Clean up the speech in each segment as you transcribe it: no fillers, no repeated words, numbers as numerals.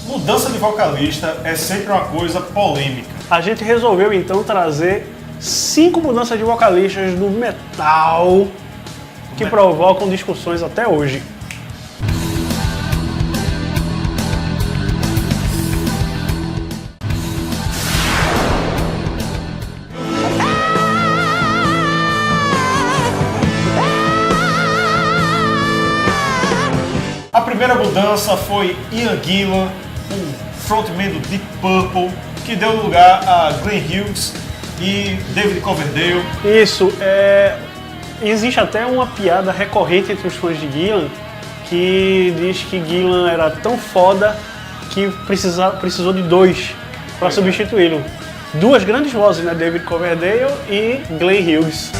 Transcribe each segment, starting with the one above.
Mudança de vocalista é sempre uma coisa polêmica. A gente resolveu então trazer 5 mudanças de vocalistas do metal que provocam discussões até hoje. A primeira mudança foi Ian Gillan, o frontman do Deep Purple, que deu lugar a Glenn Hughes e David Coverdale. Isso, existe até uma piada recorrente entre os fãs de Gillan que diz que Gillan era tão foda que precisou de 2 para substituí-lo. 2 grandes vozes, né? David Coverdale e Glenn Hughes.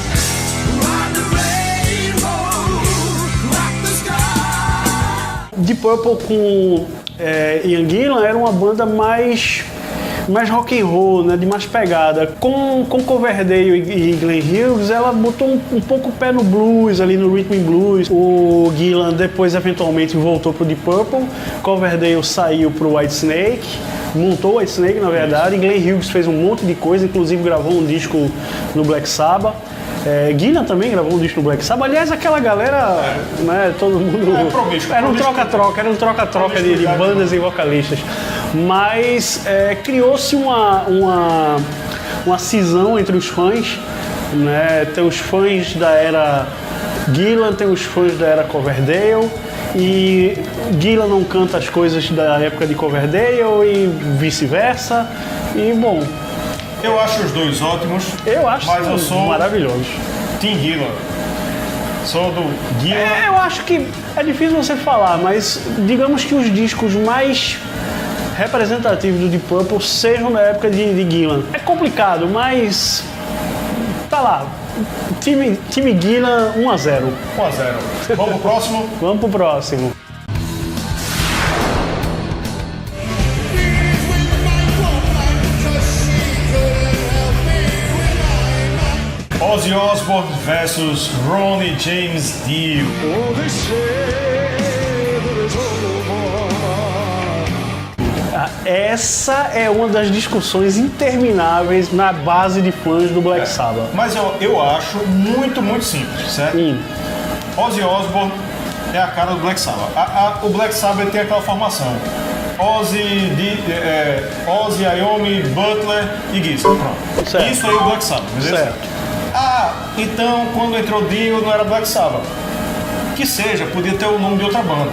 Deep Purple com Ian Gillan era uma banda mais rock and roll, né, de mais pegada. Com Coverdale e Glenn Hughes, ela botou um pouco o pé no blues, ali no rhythm and blues. O Gillan depois eventualmente voltou pro Deep Purple, Coverdale saiu pro Whitesnake, montou o Whitesnake na verdade, e Glenn Hughes fez um monte de coisa, inclusive gravou um disco no Black Sabbath. Gillan também gravou um disco no Black Sabbath. Aliás, aquela galera, né, todo mundo... Era um troca-troca de bandas e vocalistas. Mas criou-se uma cisão entre os fãs, né? Tem os fãs da era Gillan, tem os fãs da era Coverdale, e Gillan não canta as coisas da época de Coverdale e vice-versa. E bom... Eu acho os dois ótimos, eu acho, mas eu sou maravilhosos. Team Gillan. Sou do Gillan. Eu acho que é difícil você falar, mas digamos que os discos mais representativos do Deep Purple sejam da época de Gillan. É complicado, mas tá lá. Time Gillan 1-0. 1-0. Vamos pro próximo? Vamos pro próximo. Ozzy Osbourne versus Ronnie James Dio. Essa é uma das discussões intermináveis na base de fãs do Black Sabbath. Mas eu acho muito simples, certo? Ozzy Osbourne é a cara do Black Sabbath. O Black Sabbath tem aquela formação. Ozzy, Iommi, Butler e Geezer. Pronto. Certo. Isso aí é o Black Sabbath, beleza? Certo. Então quando entrou Dio não era Black Sabbath. Que seja, podia ter o nome de outra banda.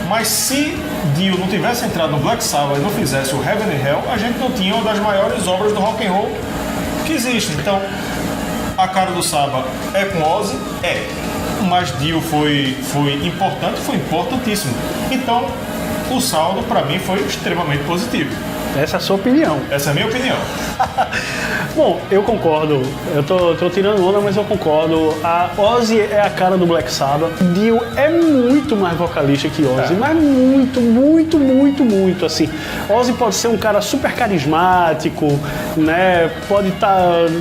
Mas se Dio não tivesse entrado no Black Sabbath e não fizesse o Heaven and Hell, a gente não tinha uma das maiores obras do rock and roll que existe. Então, a cara do Sabbath é com Ozzy? Mas Dio foi importante, foi importantíssimo. Então, o saldo para mim foi extremamente positivo. Essa é a sua opinião. Essa é a minha opinião. Bom, eu concordo. Eu tô tirando onda, mas eu concordo. A Ozzy é a cara do Black Sabbath. Dio é muito mais vocalista que Ozzy, mas muito, assim. Ozzy pode ser um cara super carismático, né? Pode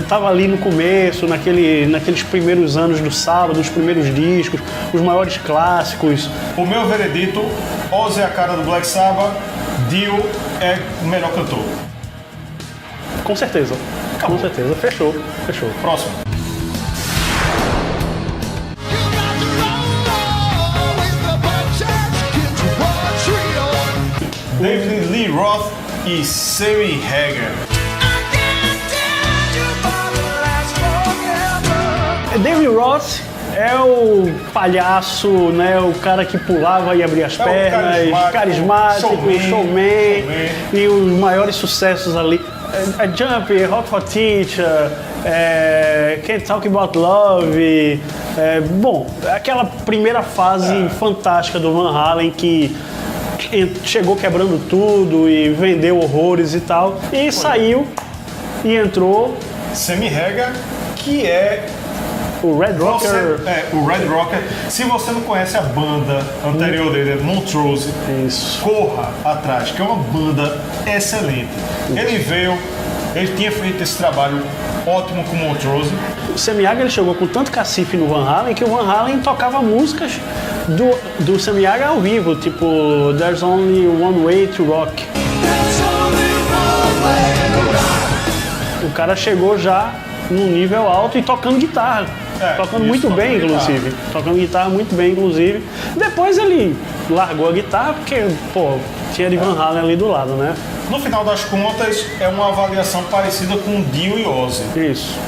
tava ali no começo, naqueles primeiros anos do Sabbath, os primeiros discos, os maiores clássicos. O meu veredito, Ozzy é a cara do Black Sabbath, Dio é o melhor cantor. Com certeza. Acabou. Com certeza. Fechou. Próximo. David Lee Roth e Sammy Hagar. David Roth é o palhaço, né? O cara que pulava e abria as pernas, carismático, showman, e os maiores sucessos ali. Jump, Hot for Teacher, Can't Talk About Love. Bom, aquela primeira fase fantástica do Van Halen que chegou quebrando tudo e vendeu horrores e tal. E saiu e entrou Sammy Hagar, que é o Red Rocker. O Red Rocker. Se você não conhece a banda anterior dele, Montrose, corra atrás, que é uma banda excelente. Ele veio Ele tinha feito esse trabalho ótimo com o Montrose. O Sammy Hagar ele chegou com tanto cacife no Van Halen que o Van Halen tocava músicas do Sammy Hagar ao vivo, tipo There's Only One Way to Rock. O cara chegou já num nível alto e tocando guitarra. Tocando muito bem, inclusive. Tocando guitarra muito bem, inclusive. Depois ele largou a guitarra porque, pô, tinha de Van Halen ali do lado, né? No final das contas, é uma avaliação parecida com Dio e Ozzy. Isso.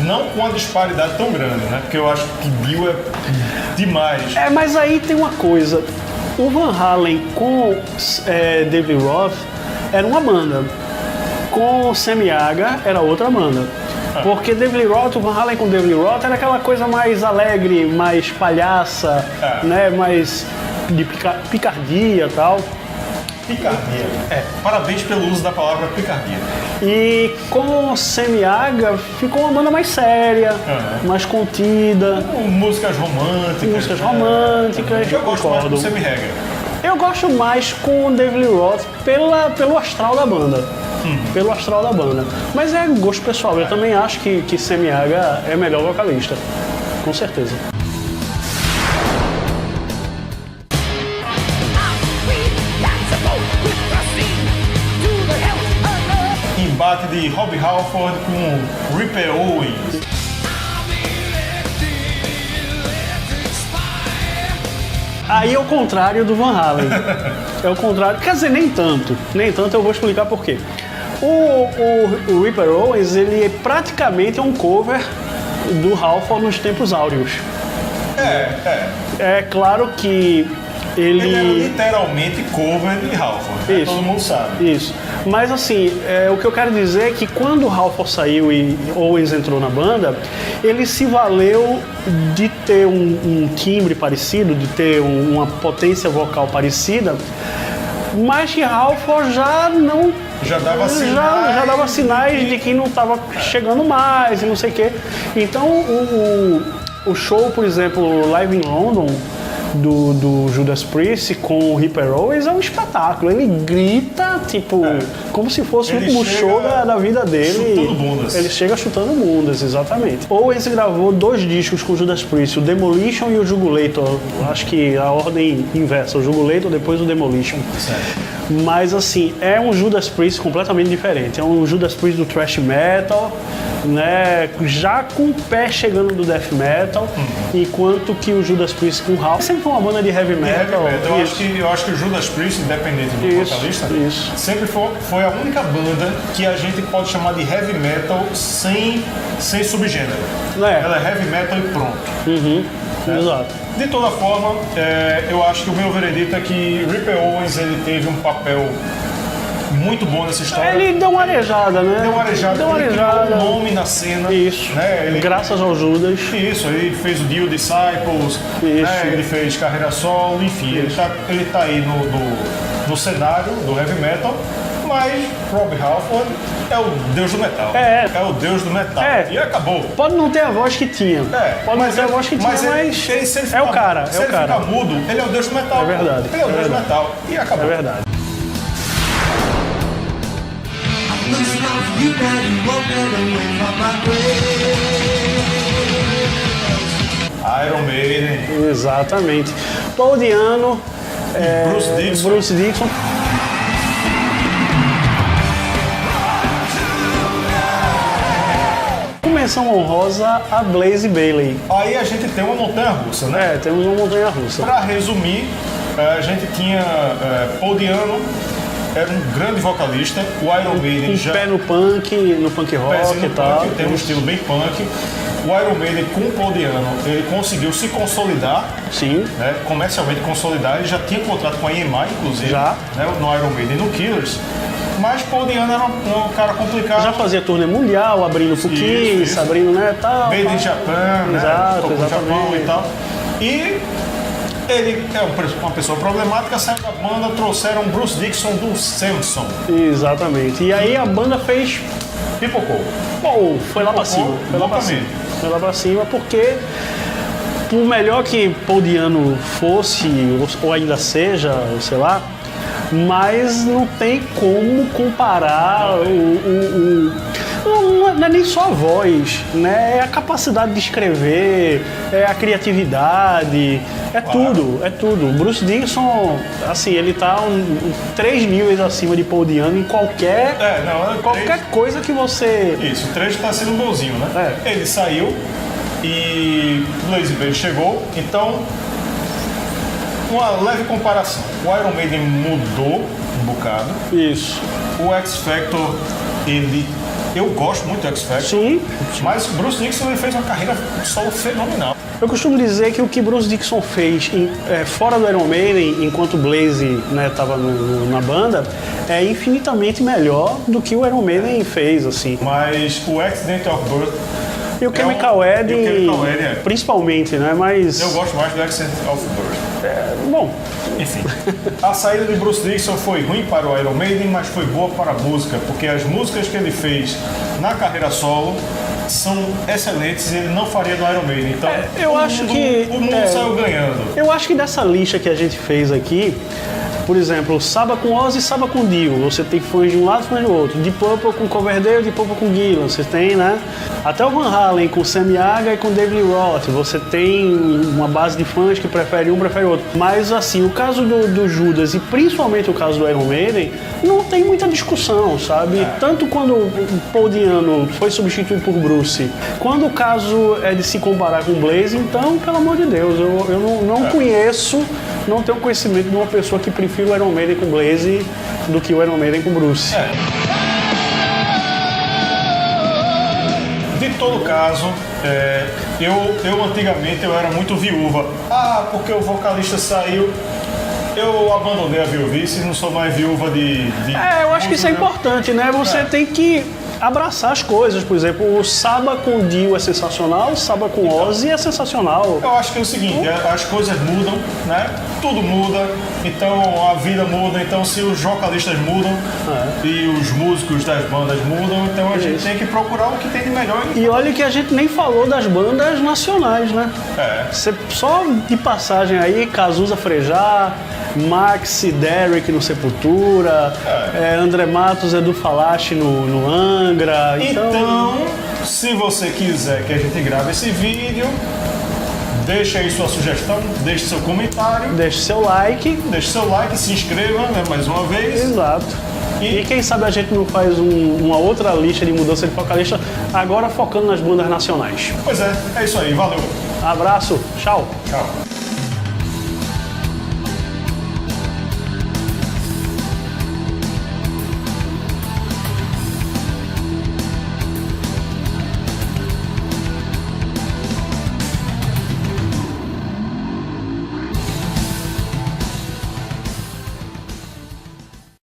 Não com uma disparidade tão grande, né? Porque eu acho que Dio é demais. Mas aí tem uma coisa. O Van Halen com David Roth era uma banda. Com Sammy Hagar era outra banda. Porque David Roth, o Van Halen com David Roth era aquela coisa mais alegre, mais palhaça, né? Mais de picardia e tal. Picardia. Parabéns pelo uso da palavra picardia. E com Sammy Hagar ficou uma banda mais séria, mais contida. Com músicas românticas. Músicas românticas. Eu gosto mais do Sammy Hagar. Eu gosto mais com o David Roth pelo astral da banda. Pelo astral da banda. Mas é gosto pessoal. Eu também acho que Sammy Hagar é melhor vocalista. Com certeza. Embate de Rob Halford com Ripper Owens. Aí é o contrário do Van Halen. É o contrário. Quer dizer, nem tanto. Nem tanto, eu vou explicar por quê. O Ripper Owens, ele praticamente é um cover do Halford nos tempos áureos. É claro que ele é literalmente cover de Halford. Todo mundo sabe. Isso. Mas assim, o que eu quero dizer é que quando o Halford saiu e Owens entrou na banda, ele se valeu de ter um timbre parecido, de ter uma potência vocal parecida, mas que Halford já não... Já dava sinais. Já dava sinais de que não estava chegando mais e não sei o quê. Então o show, por exemplo, Live in London, do Judas Priest com o Ripper Owens é um espetáculo. Ele grita, tipo, como se fosse o último show da vida dele. Chutando bundas. Ele chega chutando bundas, exatamente. Owens gravou 2 discos com o Judas Priest, o Demolition e o Jugulator. Acho que a ordem inversa, o Jugulator, depois o Demolition. Certo. Mas assim, é um Judas Priest completamente diferente. É um Judas Priest do thrash metal, né? Já com o pé chegando do death metal, enquanto que o Judas Priest com Halford sempre foi uma banda de heavy metal. Eu acho que o Judas Priest, independente do vocalista, sempre foi a única banda que a gente pode chamar de heavy metal sem subgênero. Ela é heavy metal e pronto. Exato. De toda forma, eu acho que o meu veredito é que Ripper Owens ele teve um papel muito bom nessa história. Ele deu uma arejada, né? Deu uma arejada. Ele criou um nome na cena. Isso. Né? Graças ao Judas. Isso, ele fez o Dio Disciples, né? Ele fez carreira solo, enfim. Ele tá aí no cenário do heavy metal. Mas Rob Halford é o deus do metal. É o deus do metal. E acabou. Pode não ter a voz que tinha. Pode não ter a voz que tinha, mas ele fica, é o cara. Se ele ficar mudo, ele é o deus do metal. É verdade. Ele é o deus do metal. E acabou. É verdade. Iron Maiden. Exatamente. Paul Di'Anno, Bruce Dickinson. Menção honrosa a Blaze Bayley. Aí a gente tem uma montanha-russa, né? Temos uma montanha-russa. Pra resumir, a gente tinha Paul Di'Anno, era um grande vocalista, o Iron Maiden já... pé no punk rock e tal. Tem um estilo bem punk. O Iron Maiden com o Paul Di'Anno, ele conseguiu se consolidar. Sim. Né, comercialmente consolidar. Ele já tinha contrato com a EMI, inclusive. Já. Né, no Iron Maiden e no Killers. Mas Paul Di'Anno era um cara complicado. Já fazia turnê mundial, abrindo pro Kiss, abrindo, né, tal. Made in Japan, exato, né, Japão e tal. E ele é uma pessoa problemática, saiu da banda, trouxeram Bruce Dickinson do Samson. Exatamente. E aí a banda fez... Pipocou. Pô, foi lá pra cima. Foi lá pra cima porque... Por melhor que Paul Di'Anno fosse, ou ainda seja, sei lá, mas não tem como comparar não é nem só a voz, né? É a capacidade de escrever, é a criatividade, é tudo, é tudo. O Bruce Dickinson, assim, ele tá 3 níveis acima de Paul Di'Anno em qualquer coisa que você... Isso, o trecho tá sendo bonzinho, né? Ele saiu e Blaze Bayley chegou, então uma leve comparação. O Iron Maiden mudou um bocado. Isso. O X Factor, eu gosto muito do X Factor. Sim. Mas o Bruce Dickinson ele fez uma carreira solo fenomenal. Eu costumo dizer que o que Bruce Dickinson fez fora do Iron Maiden, enquanto o Blaze estava na banda, é infinitamente melhor do que o Iron Maiden fez, assim. Mas o Accident of Birth e o Chemical Wedding, é. Principalmente, né? Mas eu gosto mais do Accident of Birth. Bom, enfim. A saída de Bruce Dickinson foi ruim para o Iron Maiden, mas foi boa para a música, porque as músicas que ele fez na carreira solo são excelentes e ele não faria do Iron Maiden. Então, o mundo saiu ganhando. Eu acho que dessa lista que a gente fez aqui, por exemplo, Saba com Ozzy e Saba com Dio, você tem fãs de um lado e fãs do outro. Deep Purple com Coverdale, Deep Purple com Gillan, você tem, né? Até o Van Halen com Sammy Hagar e com David Roth, você tem uma base de fãs que prefere um, prefere outro. Mas assim, o caso do Judas e principalmente o caso do Iron Maiden, não tem muita discussão, sabe? Tanto quando o Paul Di'Anno foi substituído por Bruce, quando o caso é de se comparar com o Blaze, então, pelo amor de Deus, eu não conheço, não tenho conhecimento de uma pessoa que prefere o Iron Maiden com Blaze do que o Iron Maiden com Bruce. De todo caso, eu antigamente eu era muito viúva. Porque o vocalista saiu, eu abandonei a viuvice e não sou mais viúva de eu acho que isso é importante, né? Você tem que abraçar as coisas. Por exemplo, o Saba com Dio é sensacional, o Saba com Ozzy é sensacional. Eu acho que é o seguinte, as coisas mudam, né? Tudo muda, então a vida muda, então se os vocalistas mudam e os músicos das bandas mudam, então a gente tem que procurar o que tem de melhor. E olha que a gente nem falou das bandas nacionais, né? Você, só de passagem aí, Cazuza Frejá, Max e Derek no Sepultura, André Matos, Edu Falaschi no Angra. Então, se você quiser que a gente grave esse vídeo, deixe aí sua sugestão, deixe seu comentário, deixe seu like, se inscreva, né, mais uma vez. Exato. E quem sabe a gente não faz uma outra lista de mudança de vocalista, agora focando nas bandas nacionais. Pois é isso aí, valeu. Abraço, tchau. Tchau.